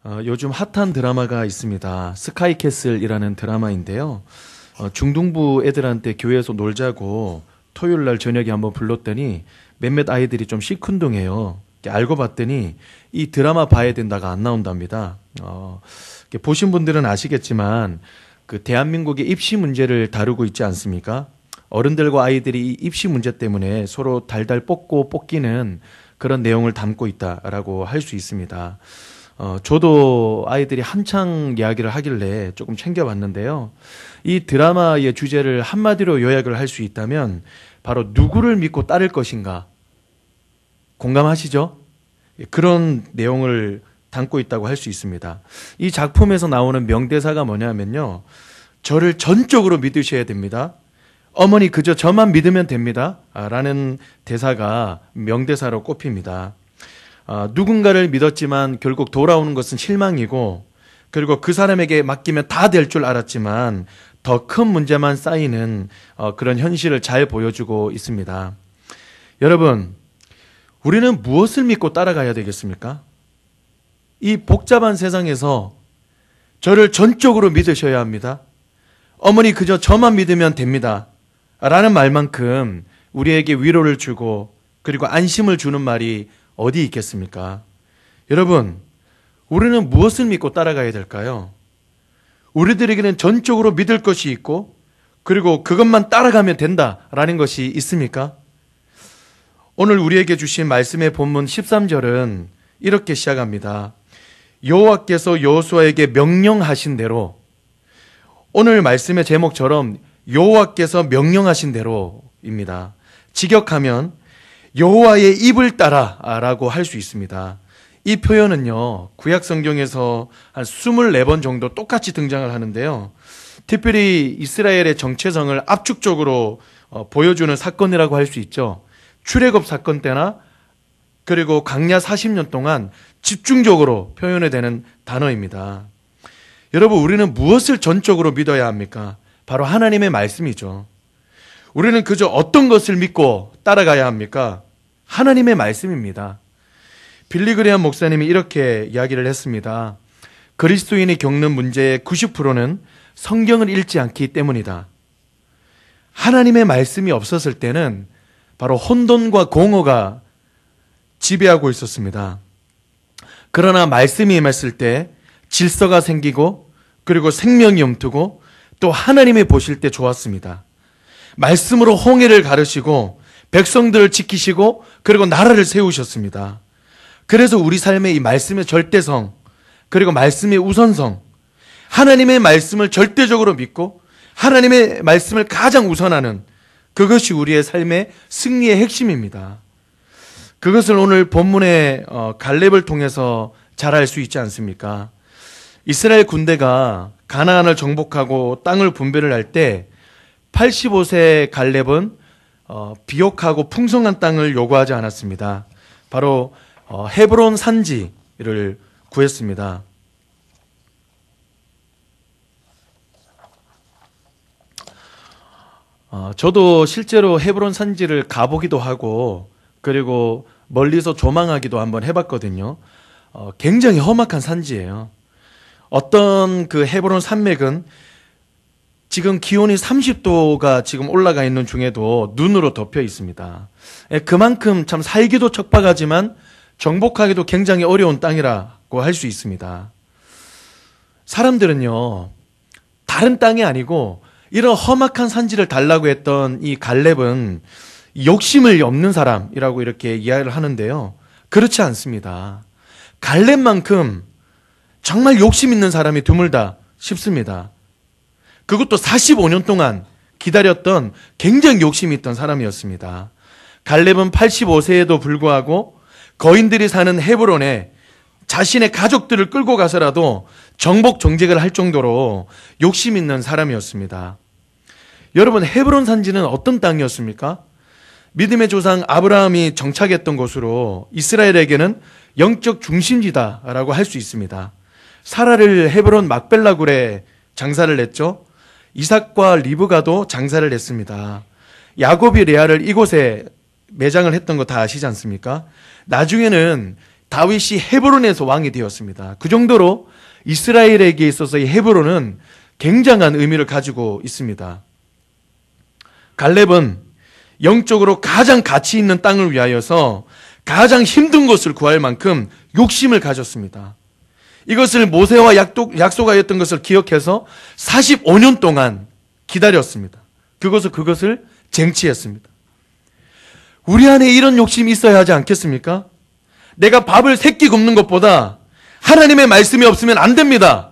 요즘 핫한 드라마가 있습니다. 스카이캐슬이라는 드라마인데요. 중등부 애들한테 교회에서 놀자고 토요일 날 저녁에 한번 불렀더니 몇몇 아이들이 좀 시큰둥해요. 알고 봤더니 이 드라마 봐야 된다가 안 나온답니다. 보신 분들은 아시겠지만 그 대한민국의 입시 문제를 다루고 있지 않습니까? 어른들과 아이들이 이 입시 문제 때문에 서로 달달 뽑고 뽑기는 그런 내용을 담고 있다라고 할 수 있습니다. 저도 아이들이 한창 이야기를 하길래 조금 챙겨봤는데요. 이 드라마의 주제를 한마디로 요약을 할 수 있다면 바로 누구를 믿고 따를 것인가. 공감하시죠? 그런 내용을 담고 있다고 할 수 있습니다. 이 작품에서 나오는 명대사가 뭐냐면요. 저를 전적으로 믿으셔야 됩니다. 어머니 그저 저만 믿으면 됩니다. 라는 대사가 명대사로 꼽힙니다. 누군가를 믿었지만 결국 돌아오는 것은 실망이고, 그리고 그 사람에게 맡기면 다 될 줄 알았지만 더 큰 문제만 쌓이는 그런 현실을 잘 보여주고 있습니다. 여러분, 우리는 무엇을 믿고 따라가야 되겠습니까? 이 복잡한 세상에서 저를 전적으로 믿으셔야 합니다. 어머니 그저 저만 믿으면 됩니다. 라는 말만큼 우리에게 위로를 주고 그리고 안심을 주는 말이 어디 있겠습니까? 여러분, 우리는 무엇을 믿고 따라가야 될까요? 우리들에게는 전적으로 믿을 것이 있고 그리고 그것만 따라가면 된다라는 것이 있습니까? 오늘 우리에게 주신 말씀의 본문 13절은 이렇게 시작합니다. 여호와께서 여호수아에게 명령하신 대로, 오늘 말씀의 제목처럼 여호와께서 명령하신 대로입니다. 직역하면 여호와의 입을 따라 라고 할 수 있습니다. 이 표현은요, 구약 성경에서 한 24번 정도 똑같이 등장을 하는데요. 특별히 이스라엘의 정체성을 압축적으로 보여주는 사건이라고 할 수 있죠. 출애굽 사건 때나 그리고 광야 40년 동안 집중적으로 표현이 되는 단어입니다. 여러분, 우리는 무엇을 전적으로 믿어야 합니까? 바로 하나님의 말씀이죠. 우리는 그저 어떤 것을 믿고 따라가야 합니까? 하나님의 말씀입니다. 빌리 그레이엄 목사님이 이렇게 이야기를 했습니다. 그리스도인이 겪는 문제의 90%는 성경을 읽지 않기 때문이다. 하나님의 말씀이 없었을 때는 바로 혼돈과 공허가 지배하고 있었습니다. 그러나 말씀이 임했을 때 질서가 생기고 그리고 생명이 움트고 또 하나님이 보실 때 좋았습니다. 말씀으로 홍해를 가르시고 백성들을 지키시고 그리고 나라를 세우셨습니다. 그래서 우리 삶의 이 말씀의 절대성 그리고 말씀의 우선성, 하나님의 말씀을 절대적으로 믿고 하나님의 말씀을 가장 우선하는 그것이 우리의 삶의 승리의 핵심입니다. 그것을 오늘 본문의 갈렙을 통해서 잘 알 수 있지 않습니까? 이스라엘 군대가 가나안을 정복하고 땅을 분배를 할 때 85세 갈렙은 비옥하고 풍성한 땅을 요구하지 않았습니다. 바로 헤브론 산지를 구했습니다. 저도 실제로 헤브론 산지를 가보기도 하고 그리고 멀리서 조망하기도 한번 해봤거든요. 굉장히 험악한 산지예요. 어떤 그 헤브론 산맥은 지금 기온이 30도가 지금 올라가 있는 중에도 눈으로 덮여 있습니다. 그만큼 참 살기도 척박하지만 정복하기도 굉장히 어려운 땅이라고 할 수 있습니다. 사람들은요, 다른 땅이 아니고 이런 험악한 산지를 달라고 했던 이 갈렙은 욕심을 없는 사람이라고 이렇게 이야기를 하는데요. 그렇지 않습니다. 갈렙만큼 정말 욕심 있는 사람이 드물다 싶습니다. 그것도 45년 동안 기다렸던 굉장히 욕심이 있던 사람이었습니다. 갈렙은 85세에도 불구하고 거인들이 사는 헤브론에 자신의 가족들을 끌고 가서라도 정복 정직을 할 정도로 욕심 있는 사람이었습니다. 여러분, 헤브론 산지는 어떤 땅이었습니까? 믿음의 조상 아브라함이 정착했던 곳으로 이스라엘에게는 영적 중심지다라고 할 수 있습니다. 사라를 헤브론 막벨라굴에 장사를 냈죠. 이삭과 리브가도 장사를 냈습니다. 야곱이 레아를 이곳에 매장을 했던 거 다 아시지 않습니까? 나중에는 다윗이 헤브론에서 왕이 되었습니다. 그 정도로 이스라엘에게 있어서 이 헤브론은 굉장한 의미를 가지고 있습니다. 갈렙은 영적으로 가장 가치 있는 땅을 위하여서 가장 힘든 것을 구할 만큼 욕심을 가졌습니다. 이것을 모세와 약속하였던 것을 기억해서 45년 동안 기다렸습니다. 그것을 쟁취했습니다. 우리 안에 이런 욕심이 있어야 하지 않겠습니까? 내가 밥을 3끼 굶는 것보다 하나님의 말씀이 없으면 안 됩니다.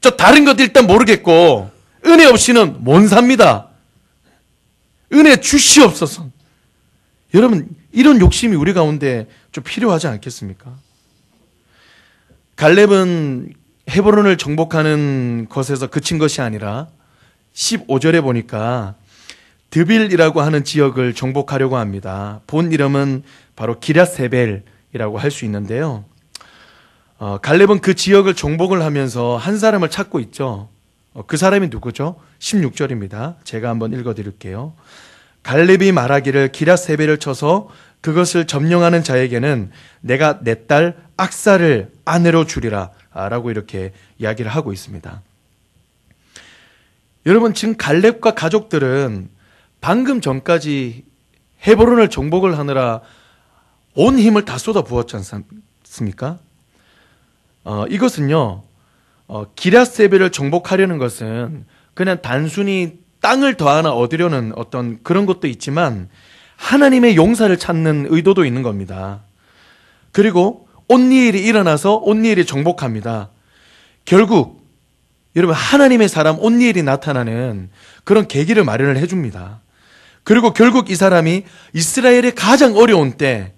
저 다른 것 일단 모르겠고 은혜 없이는 못 삽니다. 은혜 주시옵소서. 여러분, 이런 욕심이 우리 가운데 좀 필요하지 않겠습니까? 갈렙은 헤브론을 정복하는 것에서 그친 것이 아니라 15절에 보니까 드빌이라고 하는 지역을 정복하려고 합니다. 본 이름은 바로 기럇세벨이라고 할 수 있는데요. 갈렙은 그 지역을 정복을 하면서 한 사람을 찾고 있죠. 그 사람이 누구죠? 16절입니다. 제가 한번 읽어드릴게요. 갈렙이 말하기를 기럇세벨을 쳐서 그것을 점령하는 자에게는 내가 내 딸 악사를 아내로 주리라 라고 이렇게 이야기를 하고 있습니다. 여러분, 지금 갈렙과 가족들은 방금 전까지 헤브론을 정복을 하느라 온 힘을 다 쏟아 부었지 않습니까? 이것은요, 기럇세벨을 정복하려는 것은 그냥 단순히 땅을 더 하나 얻으려는 어떤 그런 것도 있지만 하나님의 용사를 찾는 의도도 있는 겁니다. 그리고 온니엘이 일어나서 온니엘이 정복합니다. 결국 여러분, 하나님의 사람 온니엘이 나타나는 그런 계기를 마련을 해줍니다. 그리고 결국 이 사람이 이스라엘의 가장 어려운 때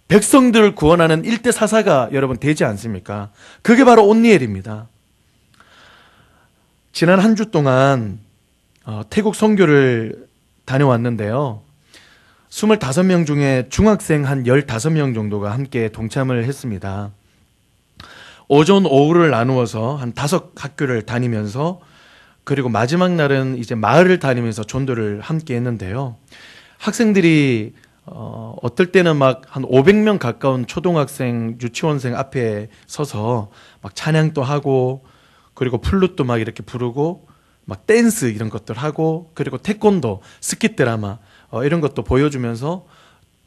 백성들을 구원하는 일대 사사가 여러분 되지 않습니까? 그게 바로 온니엘입니다. 지난 한 주 동안 태국 선교를 다녀왔는데요. 25명 중에 중학생 한 15명 정도가 함께 동참을 했습니다. 오전, 오후를 나누어서 한 5학교를 다니면서, 그리고 마지막 날은 이제 마을을 다니면서 전도를 함께 했는데요. 학생들이 어떨 때는 막 한 500명 가까운 초등학생, 유치원생 앞에 서서 막 찬양도 하고, 그리고 플룻도 막 이렇게 부르고, 막 댄스 이런 것들 하고, 그리고 태권도, 스킷 드라마 이런 것도 보여주면서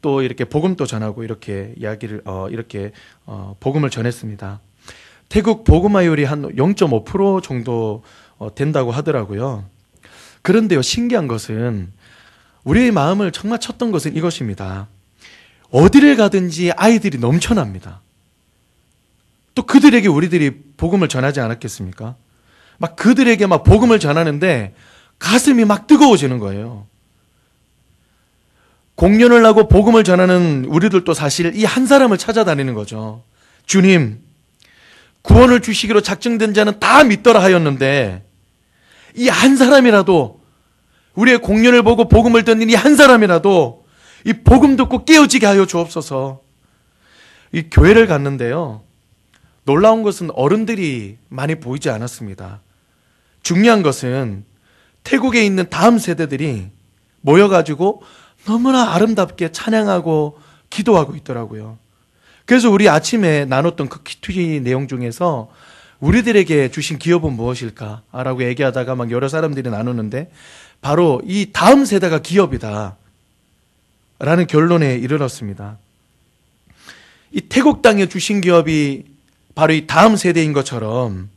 또 이렇게 복음도 전하고 이렇게 이야기를 복음을 전했습니다. 태국 복음화율이 한 0.5% 정도 된다고 하더라고요. 그런데요, 신기한 것은 우리의 마음을 정말 쳤던 것은 이것입니다. 어디를 가든지 아이들이 넘쳐납니다. 또 그들에게 우리들이 복음을 전하지 않았겠습니까? 막 그들에게 막 복음을 전하는데 가슴이 막 뜨거워지는 거예요. 공연을 하고 복음을 전하는 우리들도 사실 이 한 사람을 찾아다니는 거죠. 주님, 구원을 주시기로 작정된 자는 다 믿더라 하였는데 이 한 사람이라도, 우리의 공연을 보고 복음을 듣는 이 한 사람이라도 이 복음 듣고 깨어지게 하여 주옵소서. 이 교회를 갔는데요, 놀라운 것은 어른들이 많이 보이지 않았습니다. 중요한 것은 태국에 있는 다음 세대들이 모여가지고 너무나 아름답게 찬양하고 기도하고 있더라고요. 그래서 우리 아침에 나눴던 그 키투지 내용 중에서 우리들에게 주신 기업은 무엇일까? 라고 얘기하다가 막 여러 사람들이 나누는데 바로 이 다음 세대가 기업이다 라는 결론에 이르렀습니다. 이 태국 땅에 주신 기업이 바로 이 다음 세대인 것처럼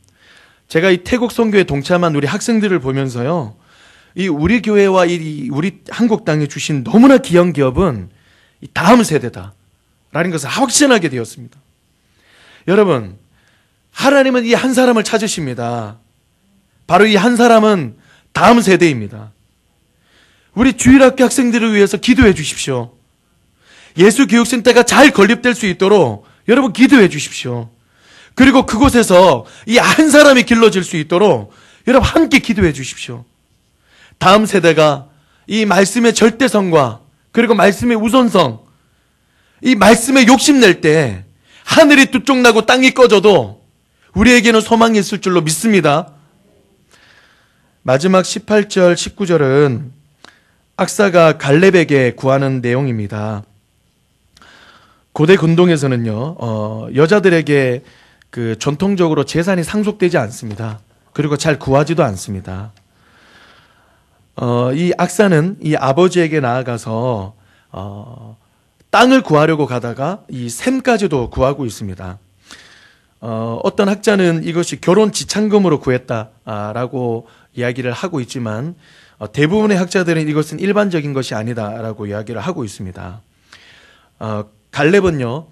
제가 이 태국 선교에 동참한 우리 학생들을 보면서요, 이 우리 교회와 우리 한국 땅에 주신 너무나 귀한 기업은 이 다음 세대다라는 것을 확신하게 되었습니다. 여러분, 하나님은 이 한 사람을 찾으십니다. 바로 이 한 사람은 다음 세대입니다. 우리 주일학교 학생들을 위해서 기도해 주십시오. 예수교육센터가 잘 건립될 수 있도록 여러분 기도해 주십시오. 그리고 그곳에서 이 한 사람이 길러질 수 있도록 여러분 함께 기도해 주십시오. 다음 세대가 이 말씀의 절대성과 그리고 말씀의 우선성, 이 말씀에 욕심낼 때 하늘이 두 쪽 나고 땅이 꺼져도 우리에게는 소망이 있을 줄로 믿습니다. 마지막 18절, 19절은 악사가 갈렙에게 구하는 내용입니다. 고대 근동에서는요, 여자들에게 그 전통적으로 재산이 상속되지 않습니다. 그리고 잘 구하지도 않습니다. 이 악사는 이 아버지에게 나아가서 땅을 구하려고 가다가 이 샘까지도 구하고 있습니다. 어떤 학자는 이것이 결혼 지참금으로 구했다라고 이야기를 하고 있지만 대부분의 학자들은 이것은 일반적인 것이 아니다라고 이야기를 하고 있습니다. 갈렙은요,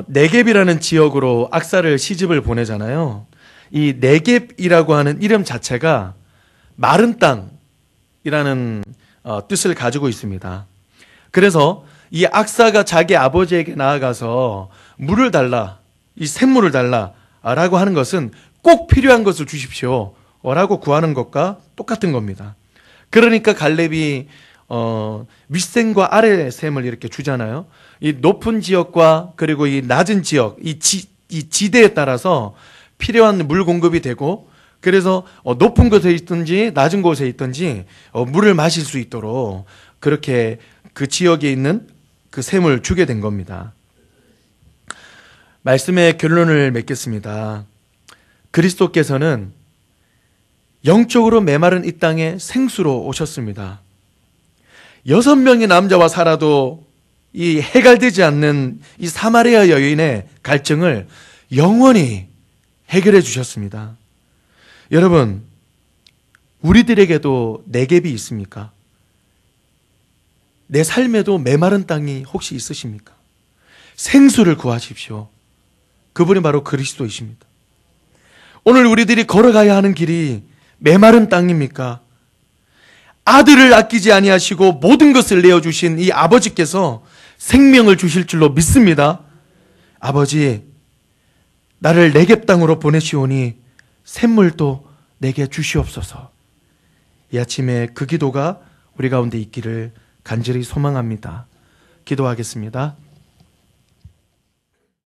네겝이라는 지역으로 악사를 시집을 보내잖아요. 이 네겝이라고 하는 이름 자체가 마른 땅이라는 뜻을 가지고 있습니다. 그래서 이 악사가 자기 아버지에게 나아가서 물을 달라, 이 샘물을 달라라고 하는 것은 꼭 필요한 것을 주십시오 라고 구하는 것과 똑같은 겁니다. 그러니까 갈렙이 윗샘과 아래샘을 이렇게 주잖아요. 이 높은 지역과 그리고 이 낮은 지역, 이 지대에 따라서 필요한 물 공급이 되고, 그래서 높은 곳에 있든지 낮은 곳에 있든지 물을 마실 수 있도록 그렇게 그 지역에 있는 그 샘을 주게 된 겁니다. 말씀의 결론을 맺겠습니다. 그리스도께서는 영적으로 메마른 이 땅에 생수로 오셨습니다. 6명의 남자와 살아도 이 해결되지 않는 이 사마리아 여인의 갈증을 영원히 해결해 주셨습니다. 여러분, 우리들에게도 네겝이 있습니까? 내 삶에도 메마른 땅이 혹시 있으십니까? 생수를 구하십시오. 그분이 바로 그리스도이십니다. 오늘 우리들이 걸어가야 하는 길이 메마른 땅입니까? 아들을 아끼지 아니하시고 모든 것을 내어주신 이 아버지께서 생명을 주실 줄로 믿습니다. 아버지, 나를 네겝 땅으로 보내시오니 샘물도 내게 주시옵소서. 이 아침에 그 기도가 우리 가운데 있기를 간절히 소망합니다. 기도하겠습니다.